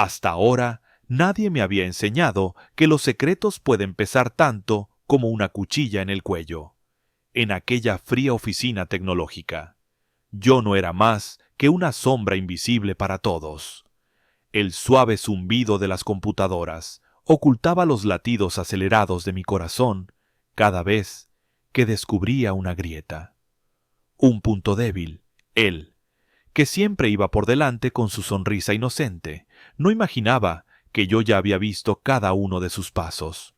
Hasta ahora, nadie me había enseñado que los secretos pueden pesar tanto como una cuchilla en el cuello. En aquella fría oficina tecnológica, yo no era más que una sombra invisible para todos. El suave zumbido de las computadoras ocultaba los latidos acelerados de mi corazón cada vez que descubría una grieta. Un punto débil, él, que siempre iba por delante con su sonrisa inocente, no imaginaba que yo ya había visto cada uno de sus pasos.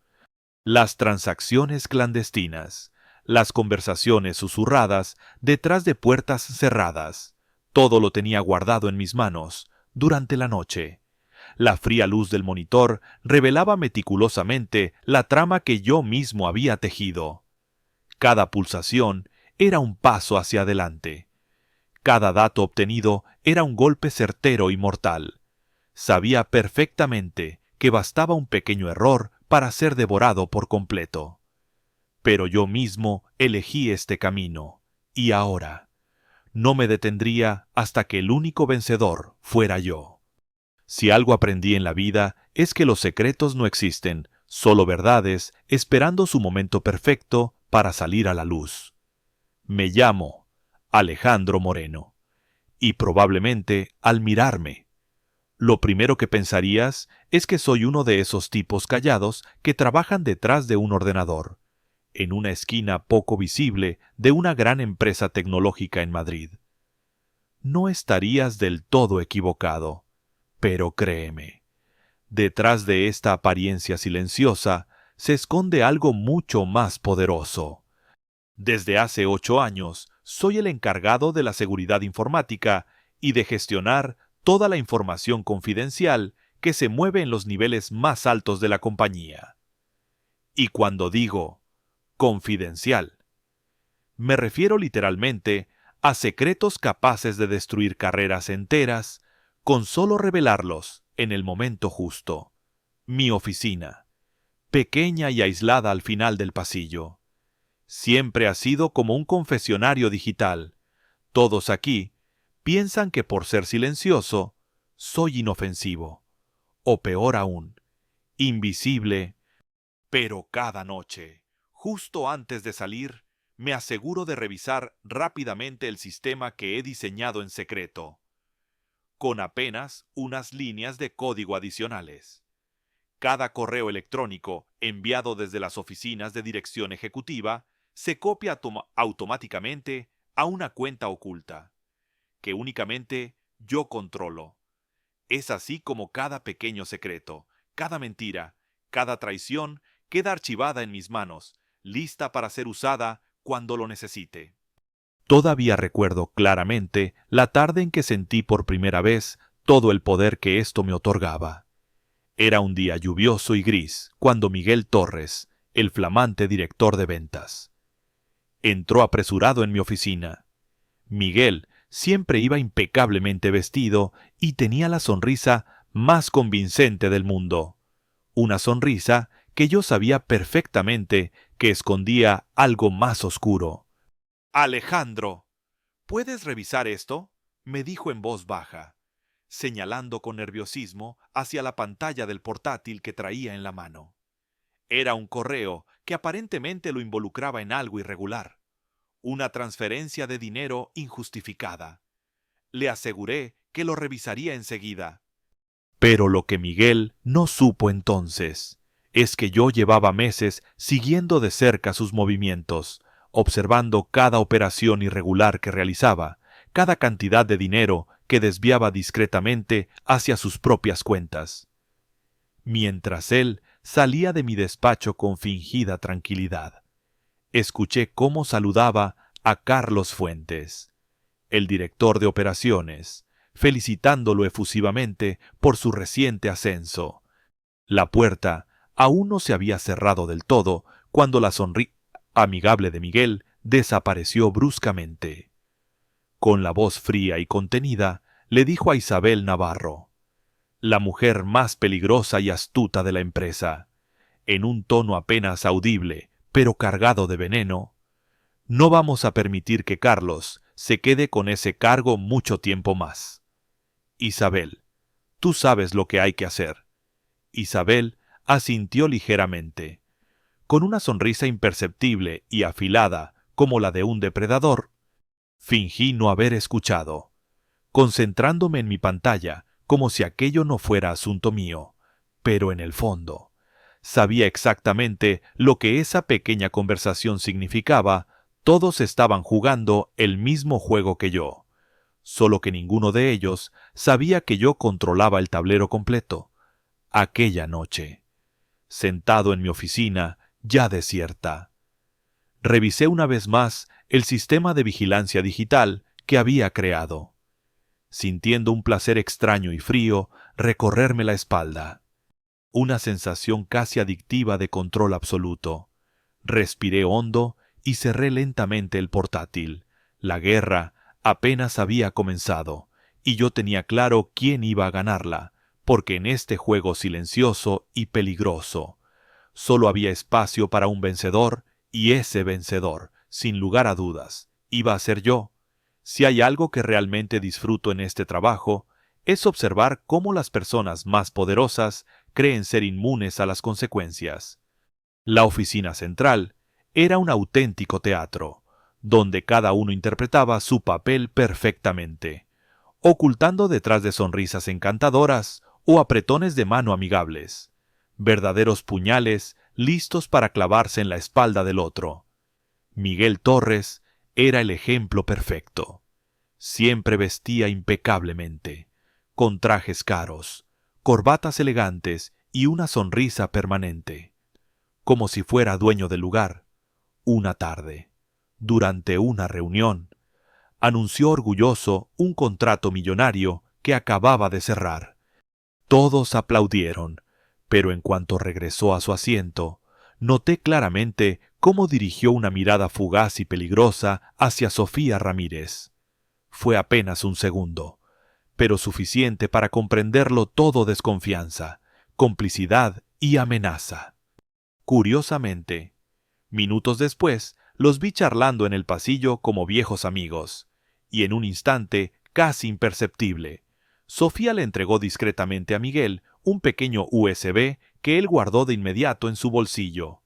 Las transacciones clandestinas, las conversaciones susurradas detrás de puertas cerradas, todo lo tenía guardado en mis manos durante la noche. La fría luz del monitor revelaba meticulosamente la trama que yo mismo había tejido. Cada pulsación era un paso hacia adelante. Cada dato obtenido era un golpe certero y mortal. Sabía perfectamente que bastaba un pequeño error para ser devorado por completo. Pero yo mismo elegí este camino, y ahora no me detendría hasta que el único vencedor fuera yo. Si algo aprendí en la vida es que los secretos no existen, solo verdades esperando su momento perfecto para salir a la luz. Me llamo Alejandro Moreno, y probablemente al mirarme, lo primero que pensarías es que soy uno de esos tipos callados que trabajan detrás de un ordenador, en una esquina poco visible de una gran empresa tecnológica en Madrid. No estarías del todo equivocado, pero créeme, detrás de esta apariencia silenciosa se esconde algo mucho más poderoso. Desde hace 8 años soy el encargado de la seguridad informática y de gestionar toda la información confidencial que se mueve en los niveles más altos de la compañía. Y cuando digo confidencial, me refiero literalmente a secretos capaces de destruir carreras enteras con solo revelarlos en el momento justo. Mi oficina, pequeña y aislada al final del pasillo, siempre ha sido como un confesionario digital. Todos aquí piensan que por ser silencioso, soy inofensivo, o peor aún, invisible, pero cada noche, justo antes de salir, me aseguro de revisar rápidamente el sistema que he diseñado en secreto, con apenas unas líneas de código adicionales. Cada correo electrónico enviado desde las oficinas de dirección ejecutiva se copia automáticamente a una cuenta oculta, que únicamente yo controlo. Es así como cada pequeño secreto, cada mentira, cada traición queda archivada en mis manos, lista para ser usada cuando lo necesite. Todavía recuerdo claramente la tarde en que sentí por primera vez todo el poder que esto me otorgaba. Era un día lluvioso y gris cuando Miguel Torres, el flamante director de ventas, entró apresurado en mi oficina. Miguel siempre iba impecablemente vestido y tenía la sonrisa más convincente del mundo. Una sonrisa que yo sabía perfectamente que escondía algo más oscuro. «Alejandro, ¿puedes revisar esto?», me dijo en voz baja, señalando con nerviosismo hacia la pantalla del portátil que traía en la mano. Era un correo que aparentemente lo involucraba en algo irregular. Una transferencia de dinero injustificada. Le aseguré que lo revisaría enseguida. Pero lo que Miguel no supo entonces es que yo llevaba meses siguiendo de cerca sus movimientos, observando cada operación irregular que realizaba, cada cantidad de dinero que desviaba discretamente hacia sus propias cuentas. Mientras él salía de mi despacho con fingida tranquilidad, escuché cómo saludaba a Carlos Fuentes, el director de operaciones, felicitándolo efusivamente por su reciente ascenso. La puerta aún no se había cerrado del todo cuando la sonrisa amigable de Miguel desapareció bruscamente. Con la voz fría y contenida, le dijo a Isabel Navarro, la mujer más peligrosa y astuta de la empresa, en un tono apenas audible, pero cargado de veneno: «No vamos a permitir que Carlos se quede con ese cargo mucho tiempo más. Isabel, Tú sabes lo que hay que hacer. Isabel asintió ligeramente. Con una sonrisa imperceptible y afilada como la de un depredador, fingí no haber escuchado, concentrándome en mi pantalla como si aquello no fuera asunto mío, pero en el fondo sabía exactamente lo que esa pequeña conversación significaba. Todos estaban jugando el mismo juego que yo, solo que ninguno de ellos sabía que yo controlaba el tablero completo. Aquella noche, sentado en mi oficina, ya desierta, revisé una vez más el sistema de vigilancia digital que había creado, sintiendo un placer extraño y frío recorrerme la espalda, una sensación casi adictiva de control absoluto. Respiré hondo y cerré lentamente el portátil. La guerra apenas había comenzado, y yo tenía claro quién iba a ganarla, porque en este juego silencioso y peligroso solo había espacio para un vencedor, y ese vencedor, sin lugar a dudas, iba a ser yo. Si hay algo que realmente disfruto en este trabajo, es observar cómo las personas más poderosas creen ser inmunes a las consecuencias. La oficina central era un auténtico teatro, donde cada uno interpretaba su papel perfectamente, ocultando detrás de sonrisas encantadoras o apretones de mano amigables, verdaderos puñales listos para clavarse en la espalda del otro. Miguel Torres era el ejemplo perfecto. Siempre vestía impecablemente, con trajes caros, corbatas elegantes y una sonrisa permanente, como si fuera dueño del lugar. Una tarde, durante una reunión, anunció orgulloso un contrato millonario que acababa de cerrar. Todos aplaudieron, pero en cuanto regresó a su asiento, noté claramente cómo dirigió una mirada fugaz y peligrosa hacia Sofía Ramírez. Fue apenas un segundo, pero suficiente para comprenderlo todo: desconfianza, complicidad y amenaza. Curiosamente, minutos después, los vi charlando en el pasillo como viejos amigos, y en un instante, casi imperceptible, Sofía le entregó discretamente a Miguel un pequeño USB que él guardó de inmediato en su bolsillo,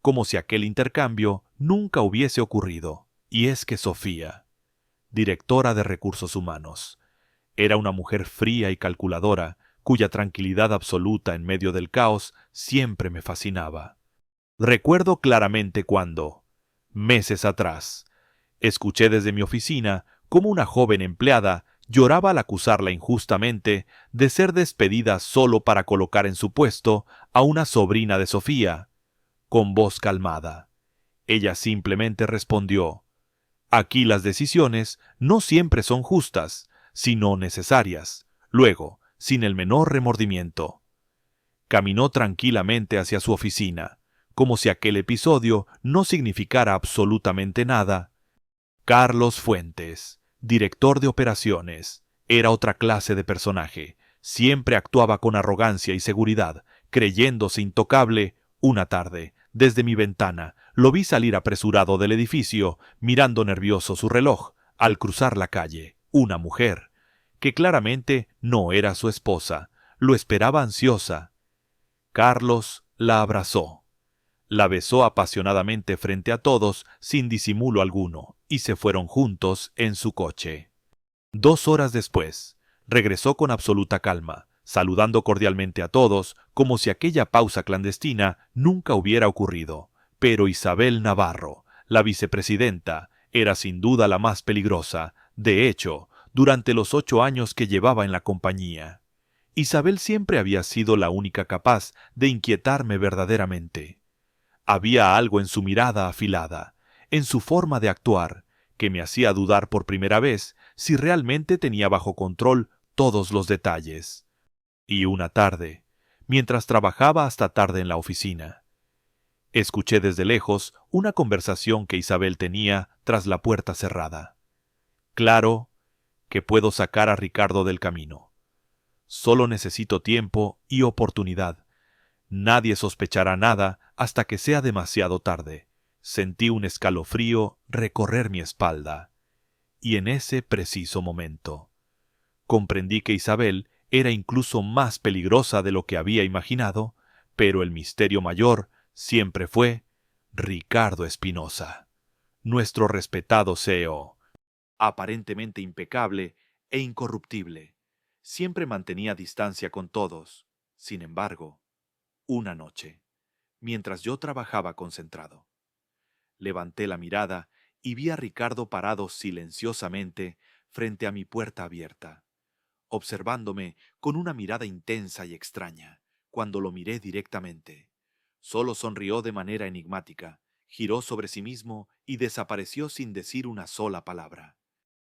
como si aquel intercambio nunca hubiese ocurrido. Y es que Sofía, directora de Recursos Humanos, era una mujer fría y calculadora, cuya tranquilidad absoluta en medio del caos siempre me fascinaba. Recuerdo claramente cuando, meses atrás, escuché desde mi oficina cómo una joven empleada lloraba al acusarla injustamente de ser despedida solo para colocar en su puesto a una sobrina de Sofía. Con voz calmada, ella simplemente respondió: «Aquí las decisiones no siempre son justas, sino necesarias». Luego, sin el menor remordimiento, caminó tranquilamente hacia su oficina, como si aquel episodio no significara absolutamente nada. Carlos Fuentes, director de operaciones, era otra clase de personaje. Siempre actuaba con arrogancia y seguridad, creyéndose intocable. Una tarde, desde mi ventana, lo vi salir apresurado del edificio, mirando nervioso su reloj. Al cruzar la calle, una mujer, que claramente no era su esposa, lo esperaba ansiosa. Carlos la abrazó, la besó apasionadamente frente a todos, sin disimulo alguno, y se fueron juntos en su coche. 2 horas después, regresó con absoluta calma, saludando cordialmente a todos, como si aquella pausa clandestina nunca hubiera ocurrido. Pero Isabel Navarro, la vicepresidenta, era sin duda la más peligrosa. De hecho, durante los 8 años que llevaba en la compañía, Isabel siempre había sido la única capaz de inquietarme verdaderamente. Había algo en su mirada afilada, en su forma de actuar, que me hacía dudar por primera vez si realmente tenía bajo control todos los detalles. Y una tarde, mientras trabajaba hasta tarde en la oficina, escuché desde lejos una conversación que Isabel tenía tras la puerta cerrada. Claro que puedo sacar a Ricardo del camino. Solo necesito tiempo y oportunidad. Nadie sospechará nada hasta que sea demasiado tarde. Sentí un escalofrío recorrer mi espalda. Y en ese preciso momento, comprendí que Isabel era incluso más peligrosa de lo que había imaginado, pero el misterio mayor siempre fue Ricardo Espinosa, nuestro respetado CEO, aparentemente impecable e incorruptible. Siempre mantenía distancia con todos. Sin embargo, una noche, mientras yo trabajaba concentrado, levanté la mirada y vi a Ricardo parado silenciosamente frente a mi puerta abierta, observándome con una mirada intensa y extraña. Cuando lo miré directamente, solo sonrió de manera enigmática, giró sobre sí mismo y desapareció sin decir una sola palabra.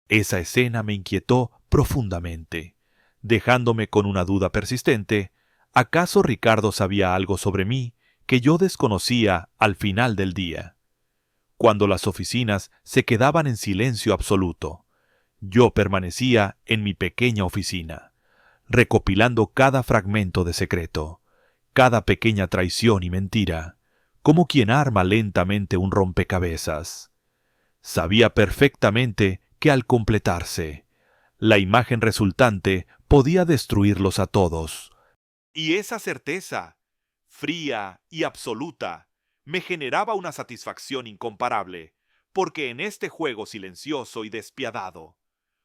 Esa escena me inquietó profundamente, dejándome con una duda persistente. ¿Acaso Ricardo sabía algo sobre mí que yo desconocía al final del día? Cuando las oficinas se quedaban en silencio absoluto, yo permanecía en mi pequeña oficina, recopilando cada fragmento de secreto, cada pequeña traición y mentira, como quien arma lentamente un rompecabezas. Sabía perfectamente que al completarse, la imagen resultante podía destruirlos a todos. Y esa certeza, fría y absoluta, me generaba una satisfacción incomparable, porque en este juego silencioso y despiadado,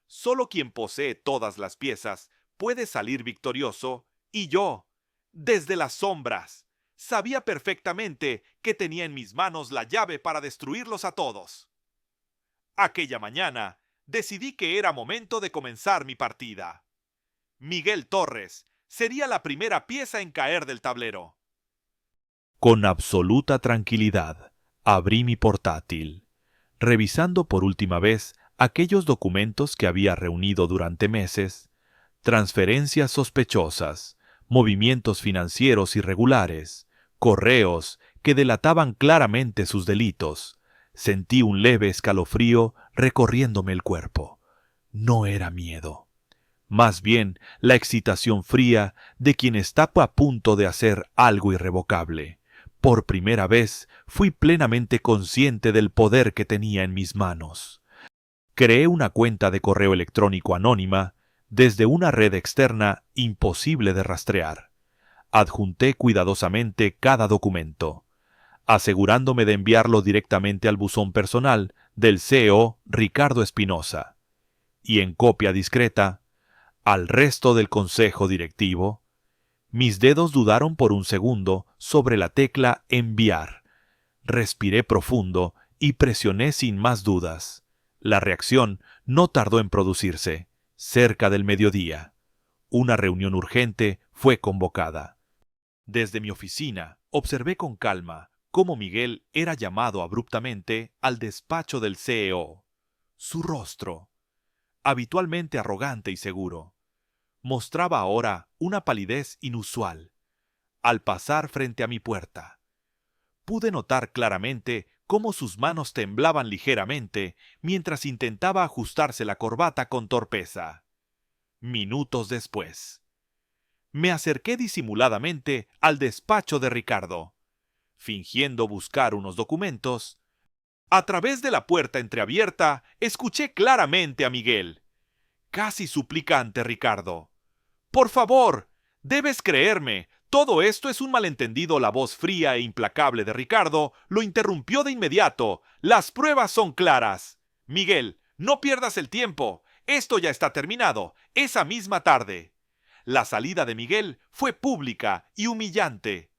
solo quien posee todas las piezas puede salir victorioso, y yo, desde las sombras, sabía perfectamente que tenía en mis manos la llave para destruirlos a todos. Aquella mañana, decidí que era momento de comenzar mi partida. Miguel Torres sería la primera pieza en caer del tablero. Con absoluta tranquilidad, abrí mi portátil, revisando por última vez aquellos documentos que había reunido durante meses, transferencias sospechosas, movimientos financieros irregulares, correos que delataban claramente sus delitos. Sentí un leve escalofrío recorriéndome el cuerpo. No era miedo, más bien la excitación fría de quien está a punto de hacer algo irrevocable. Por primera vez fui plenamente consciente del poder que tenía en mis manos. Creé una cuenta de correo electrónico anónima desde una red externa imposible de rastrear. Adjunté cuidadosamente cada documento, asegurándome de enviarlo directamente al buzón personal del CEO Ricardo Espinosa, y en copia discreta al resto del consejo directivo. Mis dedos dudaron por un segundo sobre la tecla enviar. Respiré profundo y presioné sin más dudas. La reacción no tardó en producirse. Cerca del mediodía, una reunión urgente fue convocada. Desde mi oficina, observé con calma cómo Miguel era llamado abruptamente al despacho del CEO. Su rostro, habitualmente arrogante y seguro, mostraba ahora una palidez inusual. Al pasar frente a mi puerta, pude notar claramente cómo sus manos temblaban ligeramente mientras intentaba ajustarse la corbata con torpeza. Minutos después, me acerqué disimuladamente al despacho de Ricardo, fingiendo buscar unos documentos. A través de la puerta entreabierta, escuché claramente a Miguel, casi suplicante: Ricardo, por favor, debes creerme. Todo esto es un malentendido. La voz fría e implacable de Ricardo lo interrumpió de inmediato. Las pruebas son claras. Miguel, no pierdas el tiempo. Esto ya está terminado. Esa misma tarde. La salida de Miguel fue pública y humillante.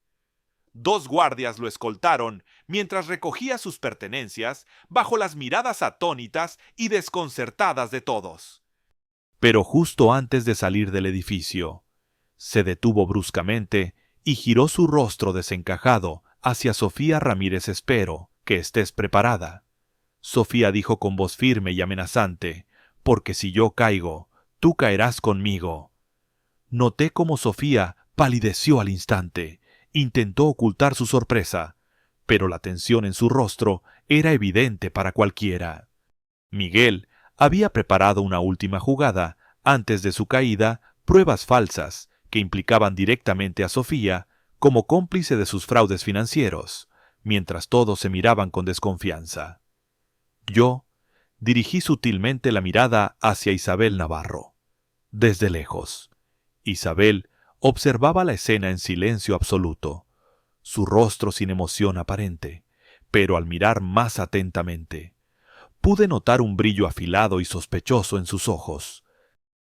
2 guardias lo escoltaron mientras recogía sus pertenencias bajo las miradas atónitas y desconcertadas de todos. Pero justo antes de salir del edificio, se detuvo bruscamente y giró su rostro desencajado hacia Sofía Ramírez. Espero que estés preparada. Sofía dijo con voz firme y amenazante, porque si yo caigo, tú caerás conmigo. Noté cómo Sofía palideció al instante. Intentó ocultar su sorpresa, pero la tensión en su rostro era evidente para cualquiera. Miguel había preparado una última jugada antes de su caída, pruebas falsas que implicaban directamente a Sofía como cómplice de sus fraudes financieros, mientras todos se miraban con desconfianza. Yo dirigí sutilmente la mirada hacia Isabel Navarro, desde lejos, Isabel observaba la escena en silencio absoluto, su rostro sin emoción aparente, pero al mirar más atentamente, pude notar un brillo afilado y sospechoso en sus ojos.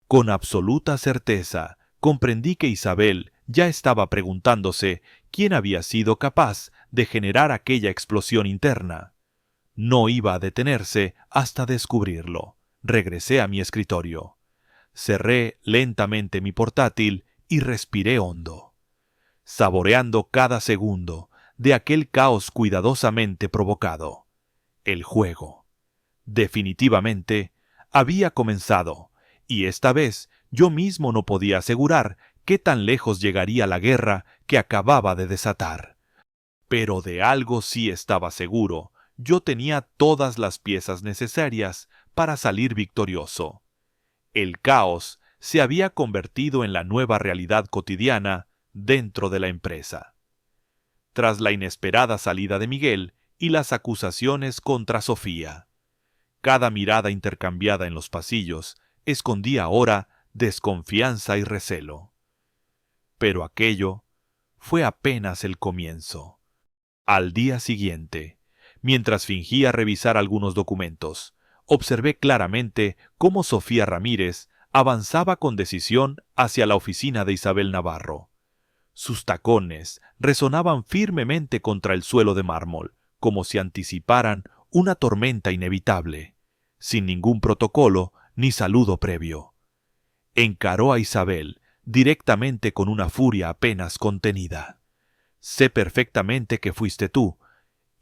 Con absoluta certeza, comprendí que Isabel ya estaba preguntándose quién había sido capaz de generar aquella explosión interna. No iba a detenerse hasta descubrirlo. Regresé a mi escritorio. Cerré lentamente mi portátil y respiré hondo, saboreando cada segundo de aquel caos cuidadosamente provocado. El juego, definitivamente, había comenzado, y esta vez yo mismo no podía asegurar qué tan lejos llegaría la guerra que acababa de desatar. Pero de algo sí estaba seguro: yo tenía todas las piezas necesarias para salir victorioso. El caos se había convertido en la nueva realidad cotidiana dentro de la empresa. Tras la inesperada salida de Miguel y las acusaciones contra Sofía, cada mirada intercambiada en los pasillos escondía ahora desconfianza y recelo. Pero aquello fue apenas el comienzo. Al día siguiente, mientras fingía revisar algunos documentos, observé claramente cómo Sofía Ramírez avanzaba con decisión hacia la oficina de Isabel Navarro. Sus tacones resonaban firmemente contra el suelo de mármol, como si anticiparan una tormenta inevitable, sin ningún protocolo ni saludo previo. Encaró a Isabel directamente con una furia apenas contenida. «Sé perfectamente que fuiste tú,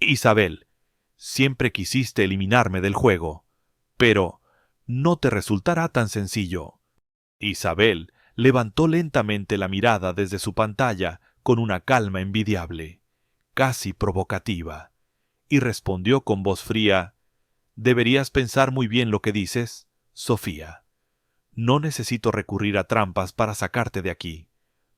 Isabel. Siempre quisiste eliminarme del juego, pero no te resultará tan sencillo». Isabel levantó lentamente la mirada desde su pantalla con una calma envidiable, casi provocativa, y respondió con voz fría: «Deberías pensar muy bien lo que dices, Sofía. No necesito recurrir a trampas para sacarte de aquí,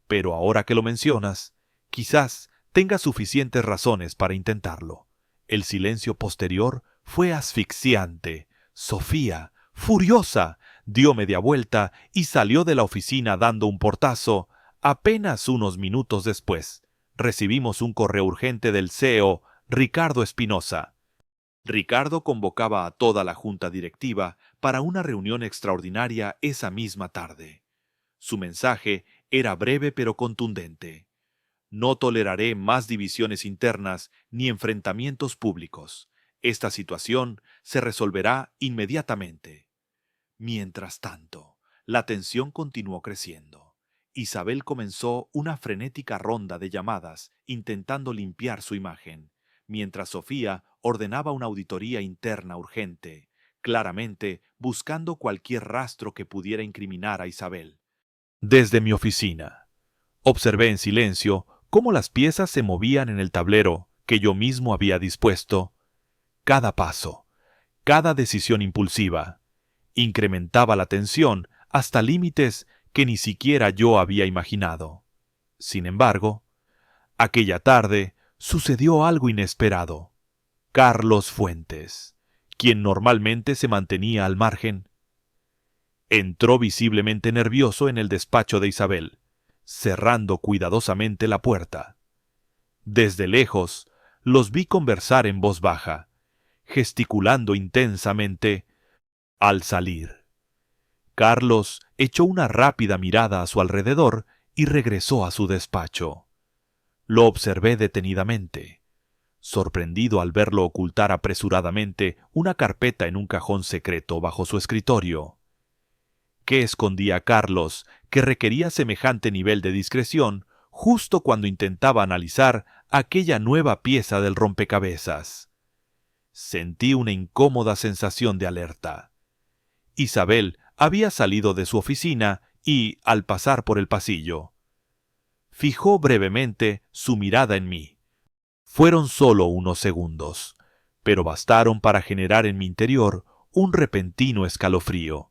pero ahora que lo mencionas, quizás tenga suficientes razones para intentarlo». El silencio posterior fue asfixiante. Sofía, furiosa, dio media vuelta y salió de la oficina dando un portazo. Apenas unos minutos después, recibimos un correo urgente del CEO, Ricardo Espinosa. Ricardo convocaba a toda la junta directiva para una reunión extraordinaria esa misma tarde. Su mensaje era breve pero contundente: «No toleraré más divisiones internas ni enfrentamientos públicos. Esta situación se resolverá inmediatamente». Mientras tanto, la tensión continuó creciendo. Isabel comenzó una frenética ronda de llamadas intentando limpiar su imagen, mientras Sofía ordenaba una auditoría interna urgente, claramente buscando cualquier rastro que pudiera incriminar a Isabel. Desde mi oficina, observé en silencio cómo las piezas se movían en el tablero que yo mismo había dispuesto. Cada paso, cada decisión impulsiva, incrementaba la tensión hasta límites que ni siquiera yo había imaginado. Sin embargo, aquella tarde sucedió algo inesperado. Carlos Fuentes, quien normalmente se mantenía al margen, entró visiblemente nervioso en el despacho de Isabel, cerrando cuidadosamente la puerta. Desde lejos, los vi conversar en voz baja, gesticulando intensamente. Al salir, Carlos echó una rápida mirada a su alrededor y regresó a su despacho. Lo observé detenidamente, sorprendido al verlo ocultar apresuradamente una carpeta en un cajón secreto bajo su escritorio. ¿Qué escondía Carlos que requería semejante nivel de discreción justo cuando intentaba analizar aquella nueva pieza del rompecabezas? Sentí una incómoda sensación de alerta. Isabel había salido de su oficina y, al pasar por el pasillo, fijó brevemente su mirada en mí. Fueron solo unos segundos, pero bastaron para generar en mi interior un repentino escalofrío.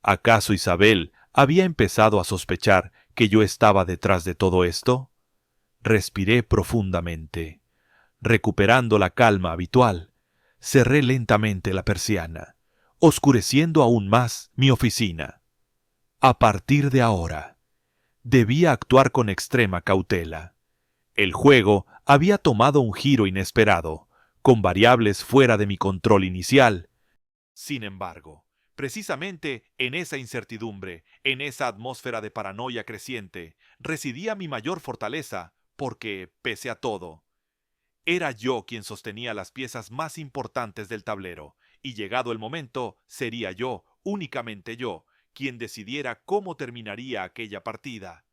¿Acaso Isabel había empezado a sospechar que yo estaba detrás de todo esto? Respiré profundamente. Recuperando la calma habitual, cerré lentamente la persiana, oscureciendo aún más mi oficina. A partir de ahora, debía actuar con extrema cautela. El juego había tomado un giro inesperado, con variables fuera de mi control inicial. Sin embargo, precisamente en esa incertidumbre, en esa atmósfera de paranoia creciente, residía mi mayor fortaleza, porque, pese a todo, era yo quien sostenía las piezas más importantes del tablero, y llegado el momento, sería yo, únicamente yo, quien decidiera cómo terminaría aquella partida.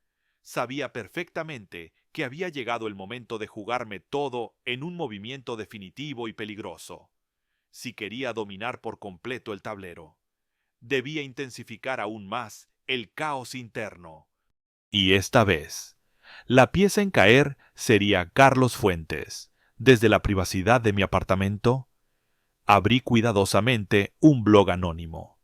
Sabía perfectamente que había llegado el momento de jugarme todo en un movimiento definitivo y peligroso. Si quería dominar por completo el tablero, debía intensificar aún más el caos interno. Y esta vez, la pieza en caer sería Carlos Fuentes. Desde la privacidad de mi apartamento, abrí cuidadosamente un blog anónimo.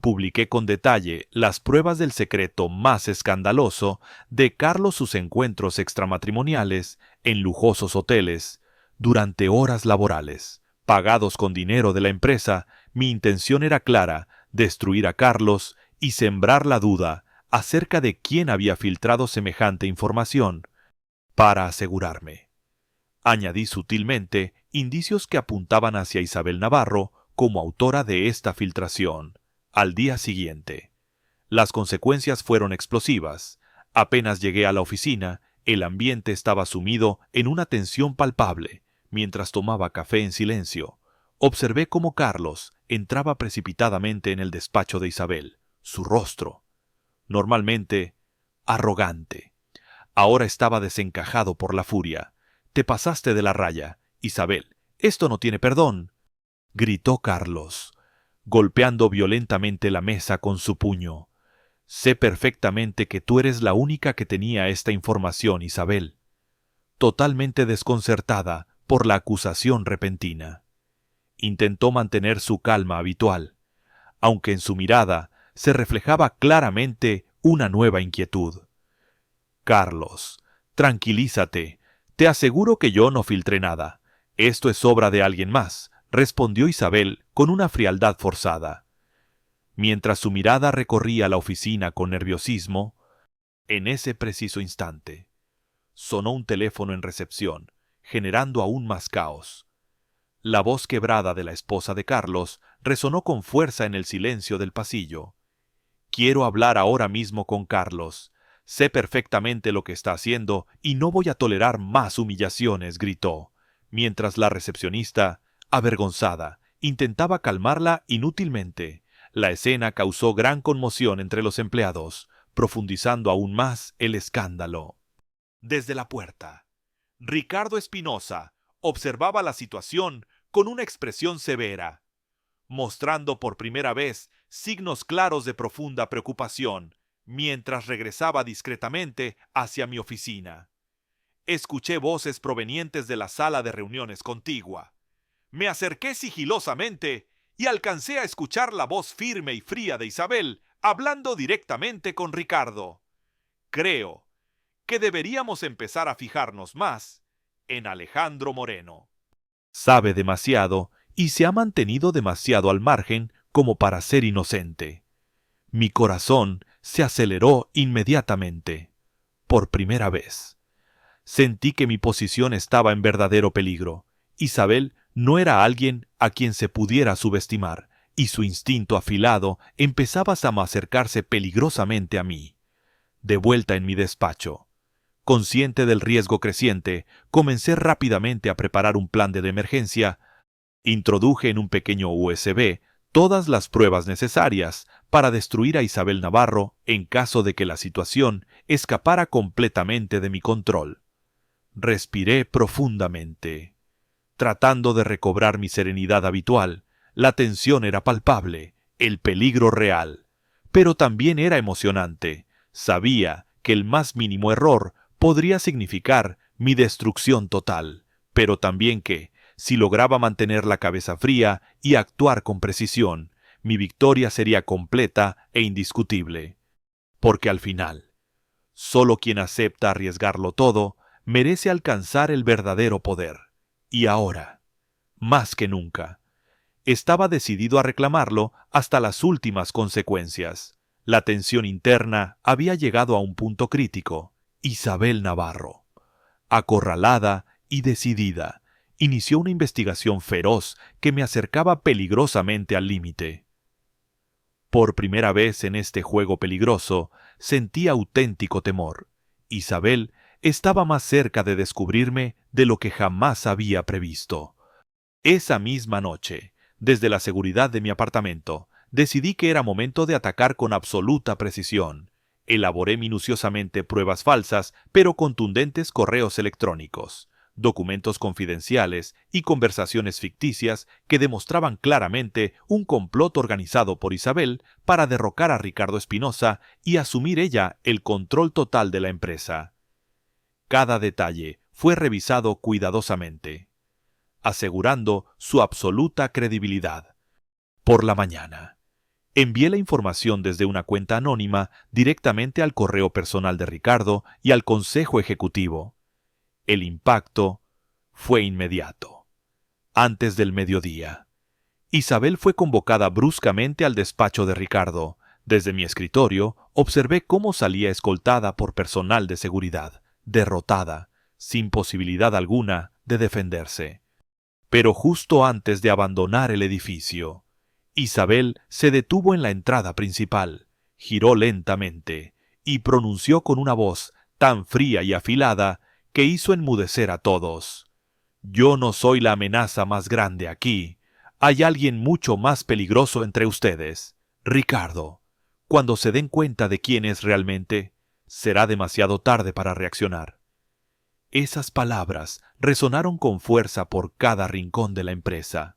Publiqué con detalle las pruebas del secreto más escandaloso de Carlos, sus encuentros extramatrimoniales en lujosos hoteles durante horas laborales. Pagados con dinero de la empresa, mi intención era clara: destruir a Carlos y sembrar la duda acerca de quién había filtrado semejante información. Para asegurarme, añadí sutilmente indicios que apuntaban hacia Isabel Navarro como autora de esta filtración. Al día siguiente, las consecuencias fueron explosivas. Apenas llegué a la oficina, el ambiente estaba sumido en una tensión palpable. Mientras tomaba café en silencio, observé cómo Carlos entraba precipitadamente en el despacho de Isabel. Su rostro, normalmente arrogante, ahora estaba desencajado por la furia. «Te pasaste de la raya, Isabel. Esto no tiene perdón», gritó Carlos, golpeando violentamente la mesa con su puño. «Sé perfectamente que tú eres la única que tenía esta información, Isabel». Totalmente desconcertada por la acusación repentina, intentó mantener su calma habitual, aunque en su mirada se reflejaba claramente una nueva inquietud. «Carlos, tranquilízate. Te aseguro que yo no filtré nada. Esto es obra de alguien más», respondió Isabel con una frialdad forzada. Mientras su mirada recorría la oficina con nerviosismo, en ese preciso instante, sonó un teléfono en recepción, generando aún más caos. La voz quebrada de la esposa de Carlos resonó con fuerza en el silencio del pasillo. «Quiero hablar ahora mismo con Carlos. Sé perfectamente lo que está haciendo y no voy a tolerar más humillaciones», gritó, mientras la recepcionista, avergonzada, intentaba calmarla inútilmente. La escena causó gran conmoción entre los empleados, profundizando aún más el escándalo. Desde la puerta, Ricardo Espinosa observaba la situación con una expresión severa, mostrando por primera vez signos claros de profunda preocupación, mientras regresaba discretamente hacia mi oficina. Escuché voces provenientes de la sala de reuniones contigua. Me acerqué sigilosamente y alcancé a escuchar la voz firme y fría de Isabel hablando directamente con Ricardo. Creo que deberíamos empezar a fijarnos más en Alejandro Moreno. Sabe demasiado y se ha mantenido demasiado al margen como para ser inocente. Mi corazón se aceleró inmediatamente. Por primera vez sentí que mi posición estaba en verdadero peligro. Isabel no era alguien a quien se pudiera subestimar, y su instinto afilado empezaba a acercarse peligrosamente a mí. De vuelta en mi despacho, consciente del riesgo creciente, comencé rápidamente a preparar un plan de emergencia. Introduje en un pequeño USB todas las pruebas necesarias para destruir a Isabel Navarro en caso de que la situación escapara completamente de mi control. Respiré profundamente, tratando de recobrar mi serenidad habitual. La tensión era palpable, el peligro real, pero también era emocionante. Sabía que el más mínimo error podría significar mi destrucción total, pero también que, si lograba mantener la cabeza fría y actuar con precisión, mi victoria sería completa e indiscutible. Porque al final, solo quien acepta arriesgarlo todo merece alcanzar el verdadero poder. Y ahora, más que nunca, estaba decidido a reclamarlo hasta las últimas consecuencias. La tensión interna había llegado a un punto crítico. Isabel Navarro, acorralada y decidida, inició una investigación feroz que me acercaba peligrosamente al límite. Por primera vez en este juego peligroso, sentí auténtico temor. Isabel estaba más cerca de descubrirme de lo que jamás había previsto. Esa misma noche, desde la seguridad de mi apartamento, decidí que era momento de atacar con absoluta precisión. Elaboré minuciosamente pruebas falsas, pero contundentes correos electrónicos, documentos confidenciales y conversaciones ficticias que demostraban claramente un complot organizado por Isabel para derrocar a Ricardo Espinosa y asumir ella el control total de la empresa. Cada detalle fue revisado cuidadosamente, asegurando su absoluta credibilidad. Por la mañana, envié la información desde una cuenta anónima directamente al correo personal de Ricardo y al Consejo Ejecutivo. El impacto fue inmediato. Antes del mediodía, Isabel fue convocada bruscamente al despacho de Ricardo. Desde mi escritorio, observé cómo salía escoltada por personal de seguridad, derrotada, sin posibilidad alguna de defenderse. Pero justo antes de abandonar el edificio, Isabel se detuvo en la entrada principal, giró lentamente y pronunció con una voz tan fría y afilada que hizo enmudecer a todos. «Yo no soy la amenaza más grande aquí. Hay alguien mucho más peligroso entre ustedes. Ricardo. Cuando se den cuenta de quién es realmente, será demasiado tarde para reaccionar». Esas palabras resonaron con fuerza por cada rincón de la empresa.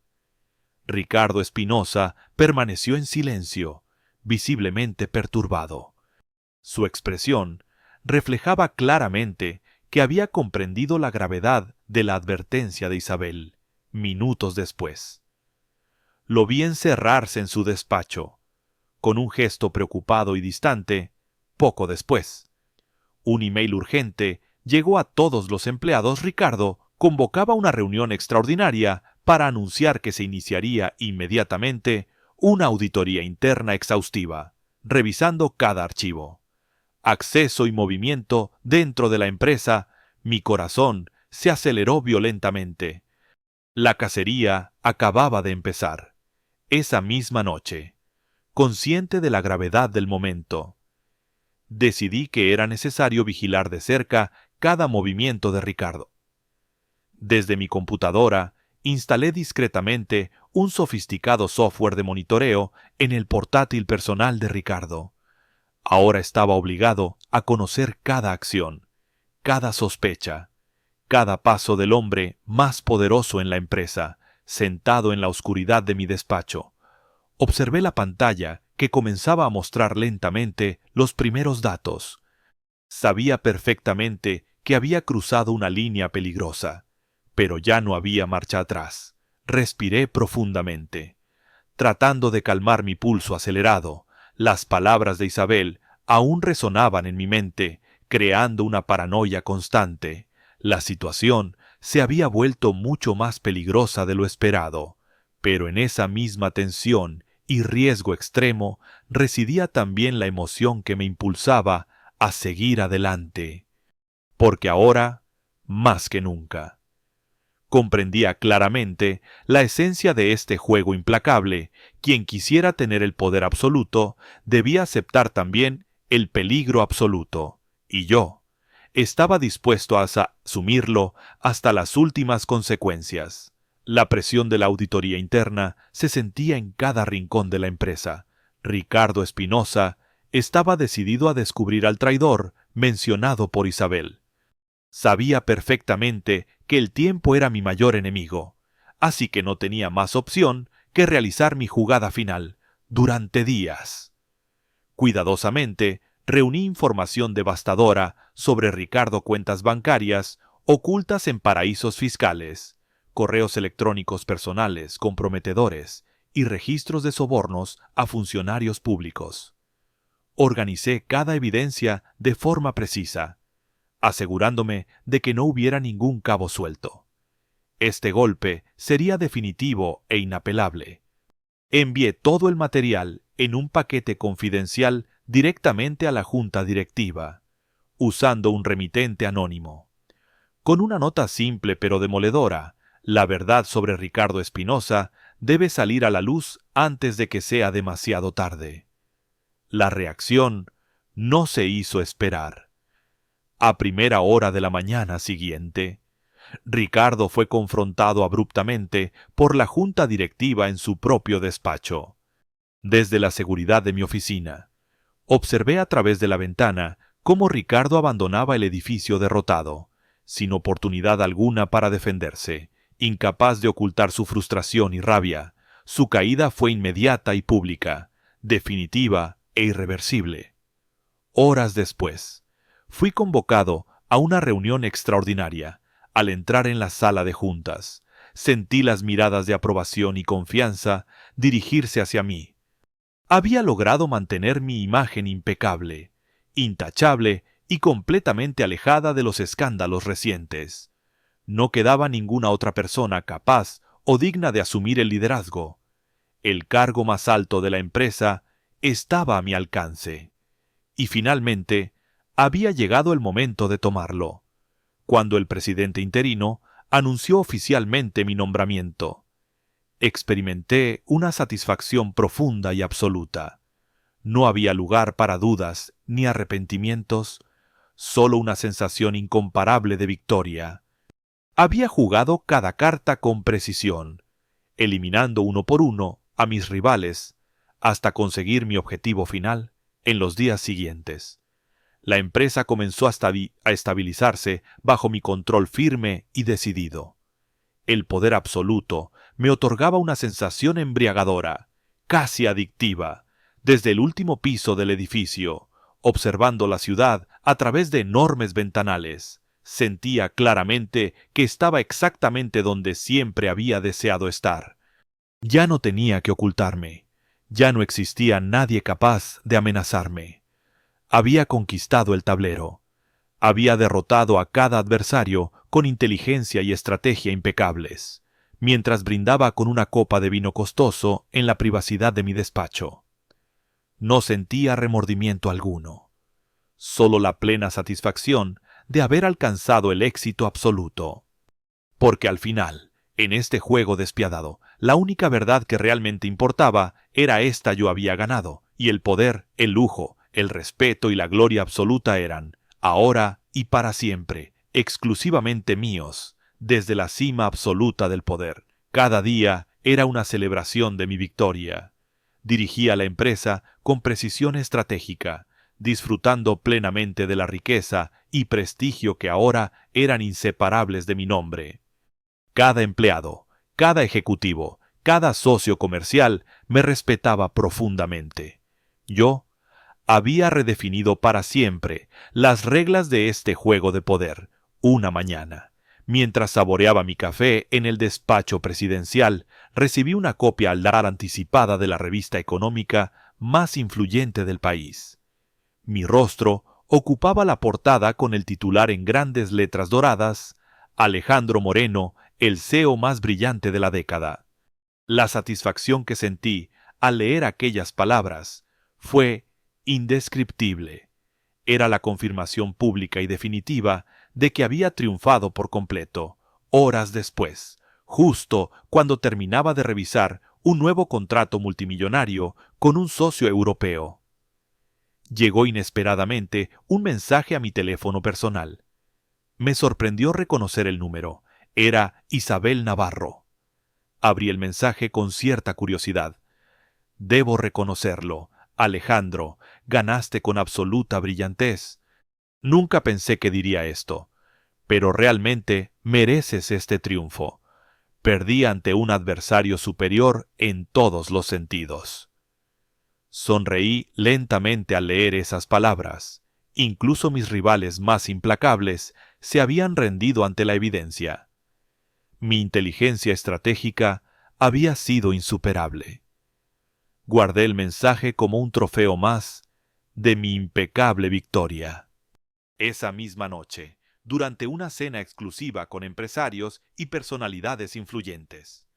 Ricardo Espinosa permaneció en silencio, visiblemente perturbado. Su expresión reflejaba claramente que había comprendido la gravedad de la advertencia de Isabel, minutos después. Lo vi encerrarse en su despacho, con un gesto preocupado y distante, poco después. Un email urgente llegó a todos los empleados. Ricardo convocaba una reunión extraordinaria para anunciar que se iniciaría inmediatamente una auditoría interna exhaustiva, revisando cada archivo. Acceso y movimiento dentro de la empresa. Mi corazón se aceleró violentamente. La cacería acababa de empezar. Esa misma noche, consciente de la gravedad del momento, decidí que era necesario vigilar de cerca cada movimiento de Ricardo. Desde mi computadora, instalé discretamente un sofisticado software de monitoreo en el portátil personal de Ricardo. Ahora estaba obligado a conocer cada acción, cada sospecha, cada paso del hombre más poderoso en la empresa, sentado en la oscuridad de mi despacho. Observé la pantalla que comenzaba a mostrar lentamente los primeros datos. Sabía perfectamente que había cruzado una línea peligrosa, pero ya no había marcha atrás. Respiré profundamente. Tratando de calmar mi pulso acelerado, las palabras de Isabel aún resonaban en mi mente, creando una paranoia constante. La situación se había vuelto mucho más peligrosa de lo esperado, pero en esa misma tensión y riesgo extremo residía también la emoción que me impulsaba a seguir adelante. Porque ahora, más que nunca, comprendía claramente la esencia de este juego implacable. Quien quisiera tener el poder absoluto debía aceptar también el peligro absoluto, y yo estaba dispuesto a asumirlo hasta las últimas consecuencias. La presión de la auditoría interna se sentía en cada rincón de la empresa. Ricardo Espinosa estaba decidido a descubrir al traidor mencionado por Isabel. Sabía perfectamente que el tiempo era mi mayor enemigo, así que no tenía más opción que realizar mi jugada final, durante días. Cuidadosamente, reuní información devastadora sobre Ricardo, cuentas bancarias ocultas en paraísos fiscales, correos electrónicos personales comprometedores y registros de sobornos a funcionarios públicos. Organicé cada evidencia de forma precisa, asegurándome de que no hubiera ningún cabo suelto. Este golpe sería definitivo e inapelable. Envié todo el material en un paquete confidencial directamente a la junta directiva, usando un remitente anónimo. Con una nota simple pero demoledora: la verdad sobre Ricardo Espinosa debe salir a la luz antes de que sea demasiado tarde. La reacción no se hizo esperar. A primera hora de la mañana siguiente, Ricardo fue confrontado abruptamente por la junta directiva en su propio despacho. Desde la seguridad de mi oficina, observé a través de la ventana cómo Ricardo abandonaba el edificio derrotado, sin oportunidad alguna para defenderse, incapaz de ocultar su frustración y rabia. Su caída fue inmediata y pública, definitiva e irreversible. Horas después, fui convocado a una reunión extraordinaria. Al entrar en la sala de juntas, sentí las miradas de aprobación y confianza dirigirse hacia mí. Había logrado mantener mi imagen impecable, intachable y completamente alejada de los escándalos recientes. No quedaba ninguna otra persona capaz o digna de asumir el liderazgo. El cargo más alto de la empresa estaba a mi alcance. Y finalmente, había llegado el momento de tomarlo, cuando el presidente interino anunció oficialmente mi nombramiento. Experimenté una satisfacción profunda y absoluta. No había lugar para dudas ni arrepentimientos, solo una sensación incomparable de victoria. Había jugado cada carta con precisión, eliminando uno por uno a mis rivales, hasta conseguir mi objetivo final en los días siguientes. La empresa comenzó a estabilizarse bajo mi control firme y decidido. El poder absoluto me otorgaba una sensación embriagadora, casi adictiva, desde el último piso del edificio, observando la ciudad a través de enormes ventanales. Sentía claramente que estaba exactamente donde siempre había deseado estar. Ya no tenía que ocultarme. Ya no existía nadie capaz de amenazarme. Había conquistado el tablero. Había derrotado a cada adversario con inteligencia y estrategia impecables, mientras brindaba con una copa de vino costoso en la privacidad de mi despacho. No sentía remordimiento alguno, solo la plena satisfacción de haber alcanzado el éxito absoluto. Porque al final, en este juego despiadado, la única verdad que realmente importaba era esta: yo había ganado, y el poder, el lujo, el respeto y la gloria absoluta eran, ahora y para siempre, exclusivamente míos, desde la cima absoluta del poder. Cada día era una celebración de mi victoria. Dirigía la empresa con precisión estratégica, disfrutando plenamente de la riqueza y prestigio que ahora eran inseparables de mi nombre. Cada empleado, cada ejecutivo, cada socio comercial me respetaba profundamente. Yo había redefinido para siempre las reglas de este juego de poder. Una mañana, mientras saboreaba mi café en el despacho presidencial, recibí una copia al dar anticipada de la revista económica más influyente del país. Mi rostro ocupaba la portada con el titular en grandes letras doradas: Alejandro Moreno, el CEO más brillante de la década. La satisfacción que sentí al leer aquellas palabras fue indescriptible. Era la confirmación pública y definitiva de que había triunfado por completo. Horas después, justo cuando terminaba de revisar un nuevo contrato multimillonario con un socio europeo, llegó inesperadamente un mensaje a mi teléfono personal. Me sorprendió reconocer el número. Era Isabel Navarro. Abrí el mensaje con cierta curiosidad. Debo reconocerlo, Alejandro, ganaste con absoluta brillantez. Nunca pensé que diría esto, pero realmente mereces este triunfo. Perdí ante un adversario superior en todos los sentidos. Sonreí lentamente al leer esas palabras. Incluso mis rivales más implacables se habían rendido ante la evidencia. Mi inteligencia estratégica había sido insuperable. Guardé el mensaje como un trofeo más de mi impecable victoria. Esa misma noche, durante una cena exclusiva con empresarios y personalidades influyentes,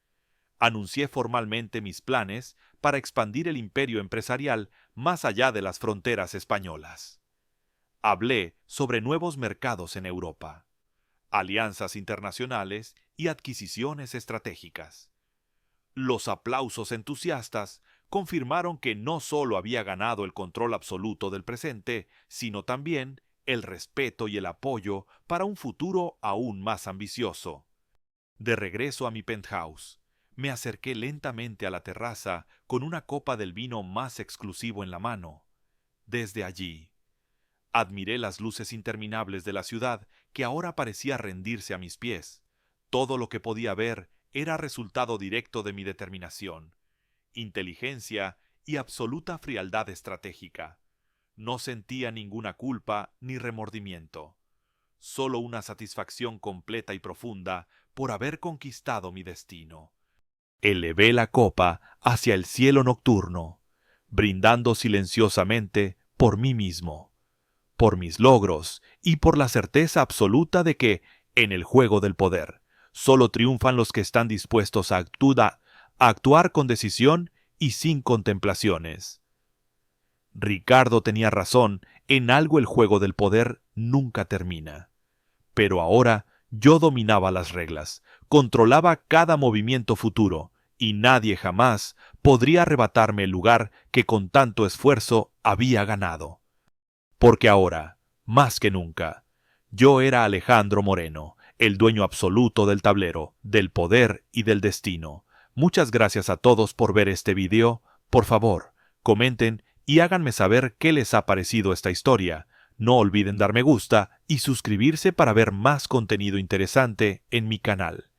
anuncié formalmente mis planes para expandir el imperio empresarial más allá de las fronteras españolas. Hablé sobre nuevos mercados en Europa, alianzas internacionales y adquisiciones estratégicas. Los aplausos entusiastas confirmaron que no solo había ganado el control absoluto del presente, sino también el respeto y el apoyo para un futuro aún más ambicioso. De regreso a mi penthouse, me acerqué lentamente a la terraza con una copa del vino más exclusivo en la mano. Desde allí, admiré las luces interminables de la ciudad que ahora parecía rendirse a mis pies. Todo lo que podía ver era resultado directo de mi determinación, inteligencia y absoluta frialdad estratégica. No sentía ninguna culpa ni remordimiento, solo una satisfacción completa y profunda por haber conquistado mi destino. Elevé la copa hacia el cielo nocturno, brindando silenciosamente por mí mismo, por mis logros y por la certeza absoluta de que, en el juego del poder, solo triunfan los que están dispuestos a actuar con decisión y sin contemplaciones. Ricardo tenía razón, en algo el juego del poder nunca termina. Pero ahora yo dominaba las reglas, controlaba cada movimiento futuro, y nadie jamás podría arrebatarme el lugar que con tanto esfuerzo había ganado. Porque ahora, más que nunca, yo era Alejandro Moreno, el dueño absoluto del tablero, del poder y del destino. Muchas gracias a todos por ver este video. Por favor, comenten y háganme saber qué les ha parecido esta historia. No olviden dar me gusta y suscribirse para ver más contenido interesante en mi canal.